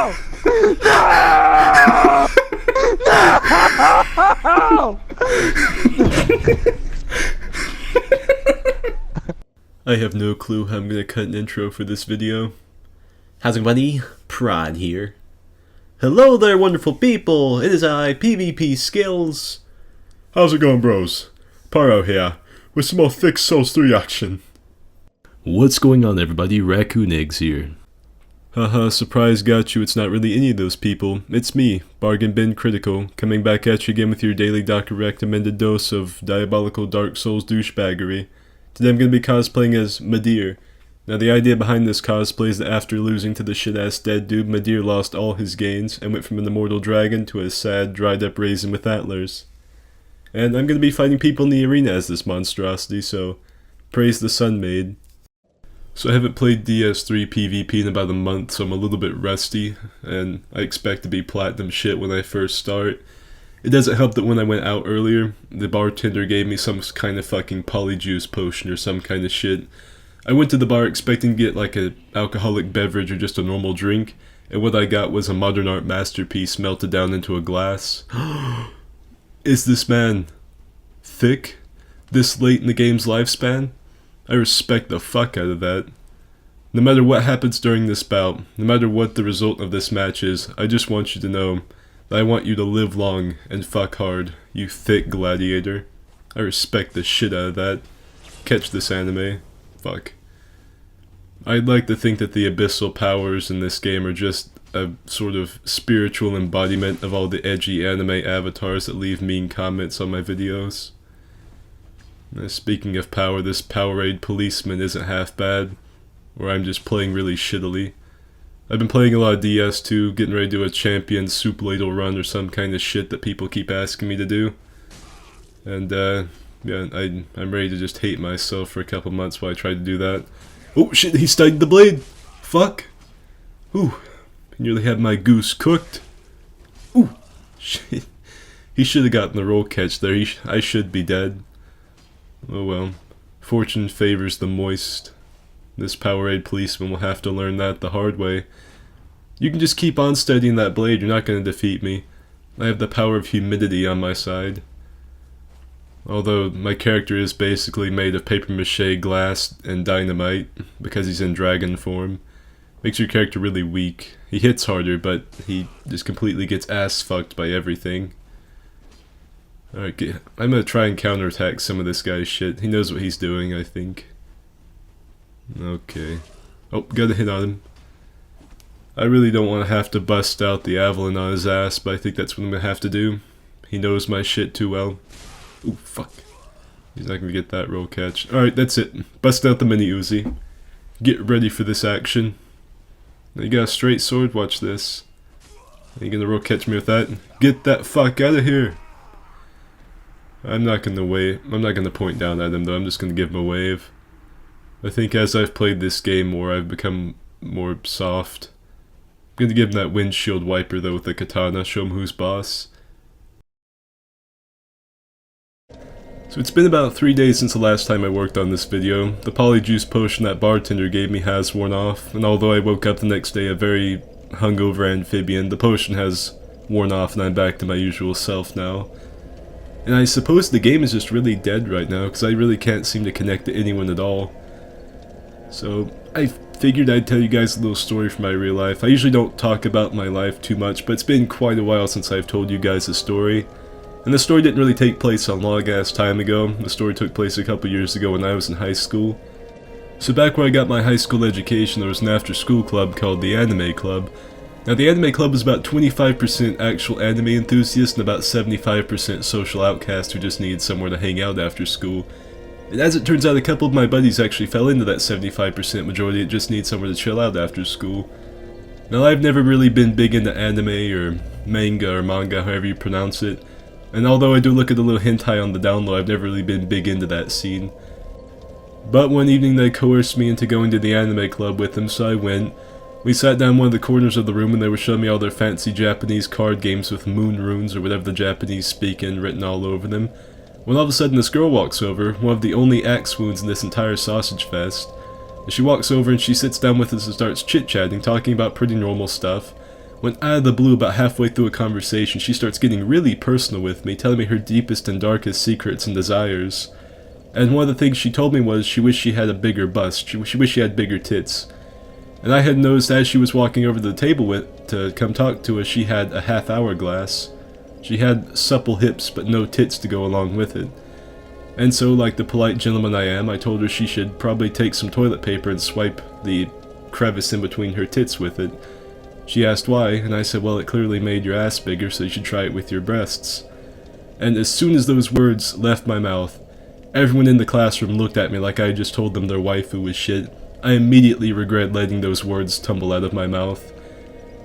I have no clue how I'm gonna cut an intro for this video. How's it, buddy? Prod here. Hello there, wonderful people! It is I, PvP Skills. How's it going, bros? Pyro here, with some more thick Souls 3 action. What's going on, everybody? 𝙻𝚒𝚗𝚔 here. Haha, surprise got you, it's not really any of those people. It's me, Bargain Bin Critical, coming back at you again with your daily doctor recommended dose of diabolical Dark Souls douchebaggery. Today I'm going to be cosplaying as Midir. Now the idea behind this cosplay is that after losing to the shit-ass dead dude, Midir lost all his gains and went from an immortal dragon to a sad, dried-up raisin with antlers. And I'm going to be fighting people in the arena as this monstrosity, so praise the Sun Maid. So I haven't played DS3 PvP in about a month, so I'm a little bit rusty, and I expect to be platinum shit when I first start. It doesn't help that when I went out earlier, the bartender gave me some kind of fucking polyjuice potion or some kind of shit. I went to the bar expecting to get like an alcoholic beverage or just a normal drink, and what I got was a modern art masterpiece melted down into a glass. Is this man thick? This late in the game's lifespan? I respect the fuck out of that. No matter what happens during this bout, no matter what the result of this match is, I just want you to know that I want you to live long and fuck hard, you thick gladiator. I respect the shit out of that. Catch this anime. Fuck. I'd like to think that the abyssal powers in this game are just a sort of spiritual embodiment of all the edgy anime avatars that leave mean comments on my videos. Speaking of power, this Powerade policeman isn't half bad, or I'm just playing really shittily. I've been playing a lot of DS2, getting ready to do a champion soup ladle run or some kind of shit that people keep asking me to do. And yeah, I'm ready to just hate myself for a couple months while I try to do that. Oh shit, he studied the blade! Fuck! Ooh, I nearly had my goose cooked. Ooh, shit. He should have gotten the roll catch there, I should be dead. Oh well, fortune favors the moist. This Powerade policeman will have to learn that the hard way. You can just keep on studying that blade, you're not going to defeat me. I have the power of humidity on my side. Although my character is basically made of paper mache, glass, and dynamite, because he's in dragon form. Makes your character really weak. He hits harder, but he just completely gets ass fucked by everything. Alright, I'm gonna try and counterattack some of this guy's shit. He knows what he's doing, I think. Okay. Oh, gotta hit on him. I really don't want to have to bust out the Avalon on his ass, but I think that's what I'm gonna have to do. He knows my shit too well. Ooh, fuck. He's not gonna get that roll catch. Alright, that's it. Bust out the mini Uzi. Get ready for this action. Now you got a straight sword, watch this. Are you gonna roll catch me with that? Get that fuck out of here! I'm not gonna point down at him though, I'm just gonna give him a wave. I think as I've played this game more, I've become more soft. I'm gonna give him that windshield wiper though with the katana, show him who's boss. So it's been about 3 days since the last time I worked on this video. The polyjuice potion that bartender gave me has worn off, and although I woke up the next day a very hungover amphibian, the potion has worn off and I'm back to my usual self now. And I suppose the game is just really dead right now, because I really can't seem to connect to anyone at all. So, I figured I'd tell you guys a little story from my real life. I usually don't talk about my life too much, but it's been quite a while since I've told you guys a story. And the story didn't really take place a long ass time ago. The story took place a couple years ago when I was in high school. So back where I got my high school education, there was an after school club called the Anime Club. Now the Anime Club is about 25% actual anime enthusiasts and about 75% social outcasts who just needed somewhere to hang out after school. And as it turns out, a couple of my buddies actually fell into that 75% majority that just need somewhere to chill out after school. Now I've never really been big into anime or manga, however you pronounce it. And although I do look at a little hentai on the down low, I've never really been big into that scene. But one evening they coerced me into going to the Anime Club with them, so I went. We sat down in one of the corners of the room and they were showing me all their fancy Japanese card games with moon runes or whatever the Japanese speak in written all over them. When all of a sudden this girl walks over, one of the only axe wounds in this entire sausage fest. And she walks over and she sits down with us and starts chit-chatting, talking about pretty normal stuff. when out of the blue, about halfway through a conversation, she starts getting really personal with me, telling me her deepest and darkest secrets and desires. And one of the things she told me was she wished she had a bigger bust, she wished she had bigger tits. And I had noticed as she was walking over to the table to come talk to us, she had a half hourglass. She had supple hips but no tits to go along with it. And so, like the polite gentleman I am, I told her she should probably take some toilet paper and swipe the crevice in between her tits with it. She asked why, and I said, well, it clearly made your ass bigger, so you should try it with your breasts. And as soon as those words left my mouth, everyone in the classroom looked at me like I had just told them their waifu was shit. I immediately regret letting those words tumble out of my mouth.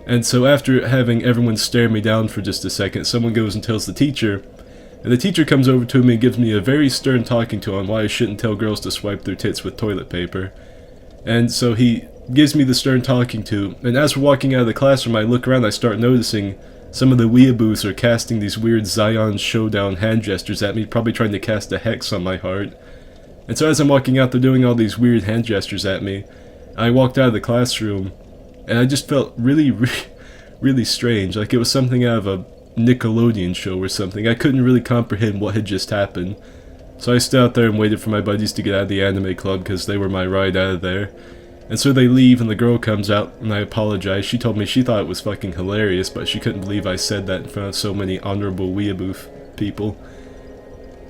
And so after having everyone stare me down for just a second, someone goes and tells the teacher, and the teacher comes over to me and gives me a very stern talking to on why I shouldn't tell girls to swipe their tits with toilet paper. And so he gives me the stern talking to, and as we're walking out of the classroom, I look around, I start noticing some of the weeaboos are casting these weird Zion Showdown hand gestures at me, probably trying to cast a hex on my heart. And so as I'm walking out, they're doing all these weird hand gestures at me. I walked out of the classroom, and I just felt really strange, like it was something out of a Nickelodeon show or something. I couldn't really comprehend what had just happened. So I stood out there and waited for my buddies to get out of the anime club because they were my ride out of there. And so they leave and the girl comes out and I apologize. She told me she thought it was fucking hilarious, but she couldn't believe I said that in front of so many honorable weeaboo people.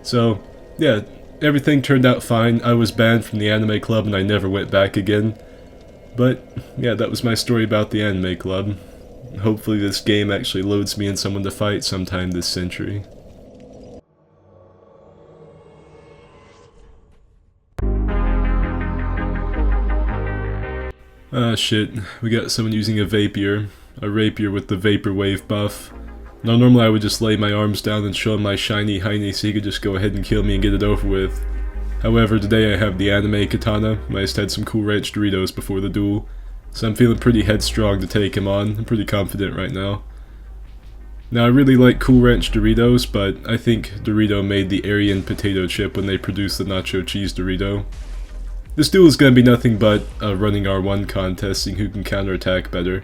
So, yeah, everything turned out fine. I was banned from the anime club and I never went back again. But, yeah, that was my story about the anime club. Hopefully this game actually loads me in someone to fight sometime this century. Ah shit, we got someone using a rapier with the vaporwave buff. Now normally I would just lay my arms down and show him my shiny hiney so he could just go ahead and kill me and get it over with. However, today I have the anime katana. I just had some Cool Ranch Doritos before the duel, so I'm feeling pretty headstrong to take him on. I'm pretty confident right now. Now I really like Cool Ranch Doritos, but I think Dorito made the Aryan potato chip when they produced the nacho cheese Dorito. This duel is going to be nothing but a running R1 contest, seeing who can counterattack better.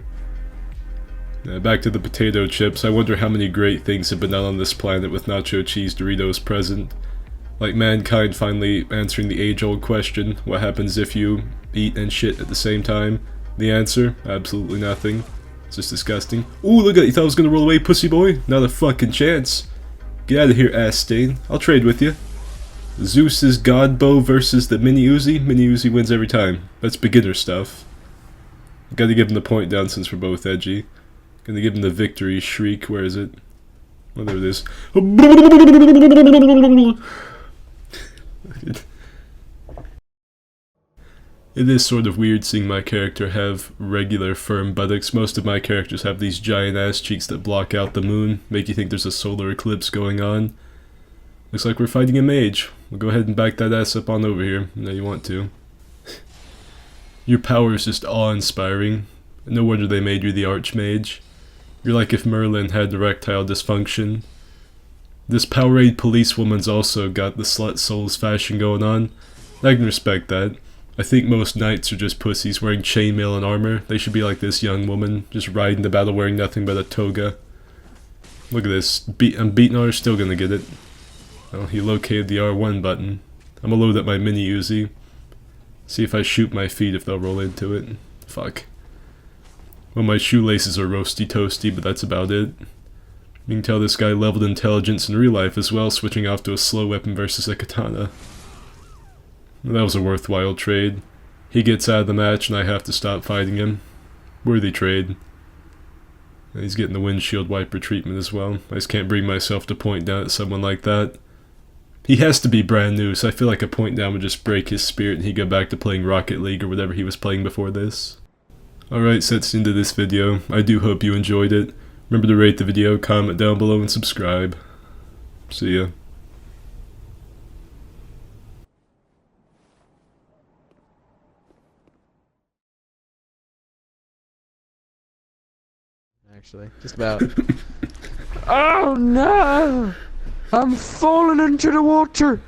Back to the potato chips, I wonder how many great things have been done on this planet with nacho cheese Doritos present. Like mankind finally answering the age-old question, what happens if you eat and shit at the same time? The answer? Absolutely nothing. It's just disgusting. Ooh, look at it, you thought I was gonna roll away, pussy boy? Not a fucking chance. Get out of here, ass stain. I'll trade with you. Zeus's God Bow versus the Mini Uzi. Mini Uzi wins every time. That's beginner stuff. Gotta give him the point down since we're both edgy. Gonna give him the victory shriek. Where is it? Oh, there it is. It is sort of weird seeing my character have regular firm buttocks. Most of my characters have these giant ass cheeks that block out the moon, make you think there's a solar eclipse going on. Looks like we're fighting a mage. We'll go ahead and back that ass up on over here. No, you want to. Your power is just awe-inspiring. No wonder they made you the Archmage. You're like if Merlin had erectile dysfunction. This Powerade policewoman's also got the slut souls fashion going on. I can respect that. I think most knights are just pussies wearing chainmail and armor. They should be like this young woman, just riding the battle wearing nothing but a toga. Look at this. I'm beating her, still gonna get it. Oh, he located the R1 button. I'm gonna load up my mini Uzi. See if I shoot my feet if they'll roll into it. Fuck. Well, my shoelaces are roasty toasty, but that's about it. You can tell this guy leveled intelligence in real life as well, switching off to a slow weapon versus a katana. That was a worthwhile trade. He gets out of the match and I have to stop fighting him. Worthy trade. And he's getting the windshield wiper treatment as well. I just can't bring myself to point down at someone like that. He has to be brand new, so I feel like a point down would just break his spirit and he'd go back to playing Rocket League or whatever he was playing before this. Alright, so that's the end of this video. I do hope you enjoyed it. Remember to rate the video, comment down below, and subscribe. See ya. Actually, just about. Oh no! I'm falling into the water!